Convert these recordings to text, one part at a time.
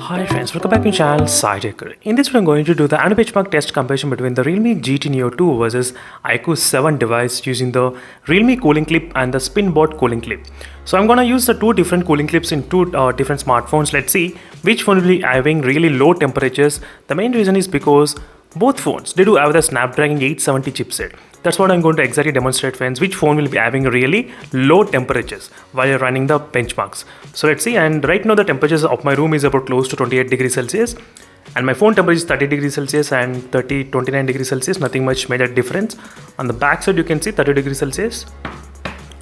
Hi friends, welcome back to my channel SciTech. In this video I'm going to do the benchmark test comparison between the Realme GT Neo 2 versus iQOO 7 device using the Realme cooling clip and the SpinBot cooling clip. So I'm gonna use the two different cooling clips in two different smartphones. Let's see which phone will be having really low temperatures. The main reason is because both phones, they do have the Snapdragon 870 chipset. That's what I'm going to exactly demonstrate, friends, which phone will be having really low temperatures while you're running the benchmarks. So let's see. And right now the temperatures of my room is about close to 28 degrees Celsius, and my phone temperature is 30 degrees Celsius and 29 degrees Celsius. Nothing much major difference. On the back side you can see 30 degrees Celsius.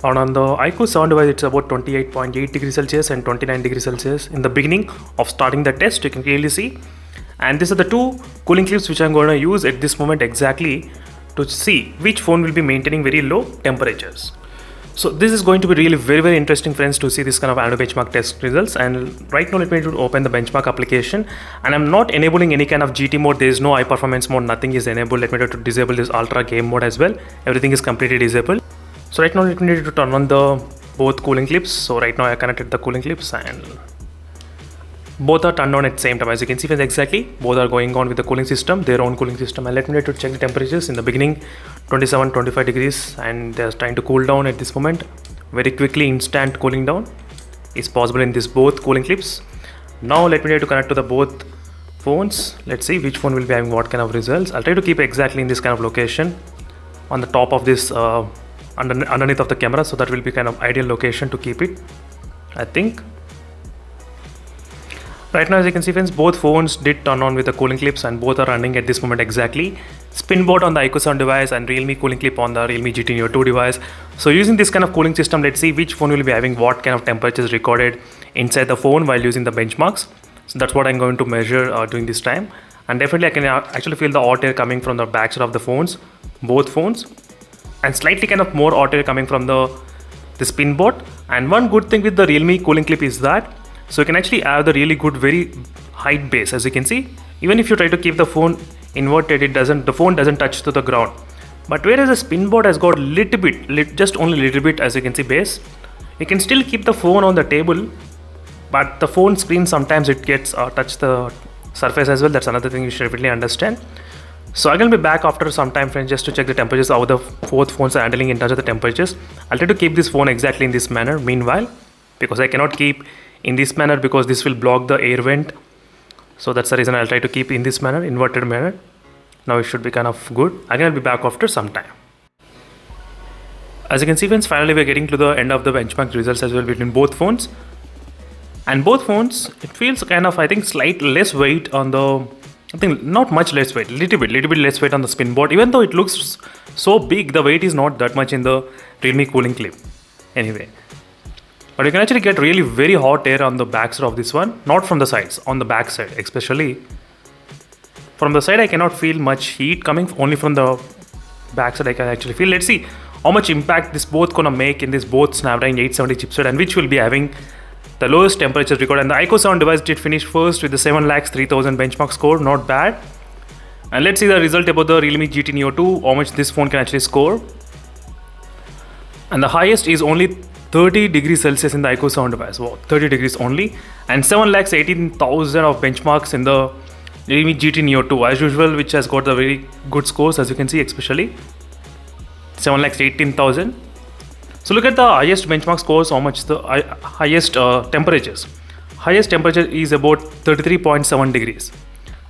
And on the iQOO 7 device it's about 28.8 degrees Celsius and 29 degrees Celsius. In the beginning of starting the test you can clearly see. And these are the two cooling clips which I'm going to use at this moment exactly to see which phone will be maintaining very low temperatures. So this is going to be really very interesting, friends, to see this kind of benchmark test results. And right now let me open the benchmark application, and I'm not enabling any kind of GT mode. There is no high performance mode, nothing is enabled. Let me try to disable this ultra game mode as well. Everything is completely disabled. So right now let me to turn on the both cooling clips. So right now I connected the cooling clips and both are turned on at the same time. As you can see, exactly both are going on with the cooling system, their own cooling system. And let me to check the temperatures. In the beginning 27-25 degrees, and they're trying to cool down at this moment very quickly. Instant cooling down is possible in this both cooling clips. Now let me try to connect to the both phones. Let's see which phone will be having what kind of results. I'll try to keep exactly in this kind of location on the top of this underneath of the camera, so that will be kind of ideal location to keep it, I think. Right now, as you can see, friends, both phones did turn on with the cooling clips, and both are running at this moment exactly. SpinBot on the iQOO 7 device and Realme cooling clip on the Realme GT Neo 2 device. So using this kind of cooling system, let's see which phone will be having what kind of temperatures recorded inside the phone while using the benchmarks. So that's what I'm going to measure during this time. And definitely I can actually feel the hot air coming from the backside of the phones, both phones, and slightly kind of more hot air coming from the SpinBot. And one good thing with the Realme cooling clip is that so you can actually have the really good very height base. As you can see, even if you try to keep the phone inverted, the phone doesn't touch to the ground. But whereas the SpinBot has got little bit, just only little bit, as you can see, base, you can still keep the phone on the table, but the phone screen sometimes it gets touch the surface as well. That's another thing you should definitely understand. So I'm going to be back after some time, friends, just to check the temperatures, how the both phones are handling in terms of the temperatures. I'll try to keep this phone exactly in this manner meanwhile, because I cannot keep in this manner because this will block the air vent. So that's the reason I'll try to keep in this manner, inverted manner. Now it should be kind of good. Again, I'll be back after some time. As you can see, friends, finally we're getting to the end of the benchmark results as well between both phones. And both phones, it feels kind of, I think, slight less weight on the, I think not much less weight, little bit less weight on the SpinBot. Even though it looks so big, the weight is not that much in the Realme cooling clip anyway. But you can actually get really very hot air on the backside of this one, not from the sides, on the backside especially. From the side I cannot feel much heat coming, only from the backside I can actually feel. Let's see how much impact this both gonna make in this both Snapdragon 870 chipset, and which will be having the lowest temperatures recorded. And the iQOO 7 device did finish first with the 7,03,000 benchmark score, not bad. And let's see the result about the Realme GT Neo 2, how much this phone can actually score. And the highest is only 30 degrees Celsius in the iQOO 7 device. Wow, 30 degrees only. And 7,18,000 of benchmarks in the Realme GT Neo 2 as usual, which has got the very good scores, as you can see, especially 7,18,000. So look at the highest benchmark scores, how much the highest temperatures. Highest temperature is about 33.7 degrees.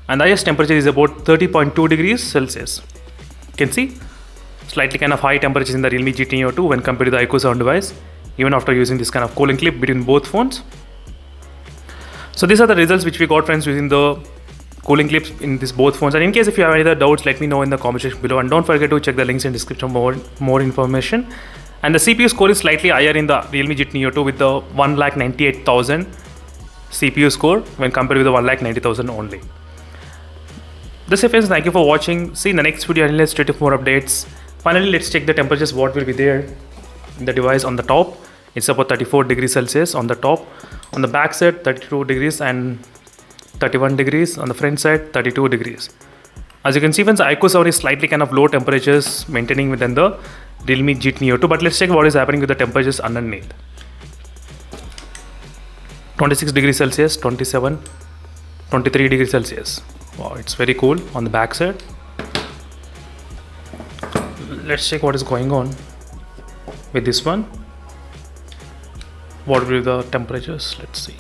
And the highest temperature is about 30.2 degrees Celsius. You can see slightly kind of high temperatures in the Realme GT Neo 2 when compared to the iQOO 7 device, even after using this kind of cooling clip between both phones. So these are the results which we got, friends, using the cooling clips in these both phones. And in case if you have any other doubts, let me know in the comment section below, and don't forget to check the links in description for more information. And the CPU score is slightly higher in the Realme GT Neo 2 with the 1,98,000 CPU score when compared with the 1,90,000 only. That's it, friends. Thank you for watching. See you in the next video and let's stay tuned for more updates. Finally, let's check the temperatures, what will be there in the device. On the top it's about 34 degrees Celsius on the top. On the back side 32 degrees and 31 degrees. On the front side 32 degrees. As you can see, friends, iQOO 7 is slightly kind of low temperatures maintaining within the Realme GT Neo 2. But let's check what is happening with the temperatures underneath. 26 degrees Celsius, 27, 23 degrees Celsius. Wow, it's very cool on the back side. Let's check what is going on with this one. What will be the temperatures? Let's see.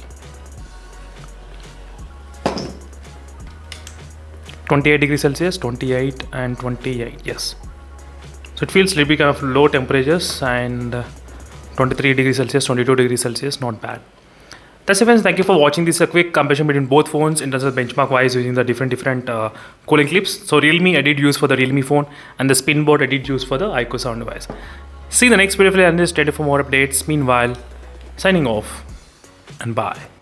28 degrees Celsius, 28 and 28, yes. So it feels little bit kind of low temperatures, and 23 degrees Celsius, 22 degrees Celsius, not bad. That's it, friends. Thank you for watching this quick comparison between both phones in terms of benchmark wise using the different cooling clips. So Realme I did use for the Realme phone, and the Spinboard I did use for the iQOO 7 device. See you in the next video, and stay tuned for more updates. Meanwhile, signing off and bye.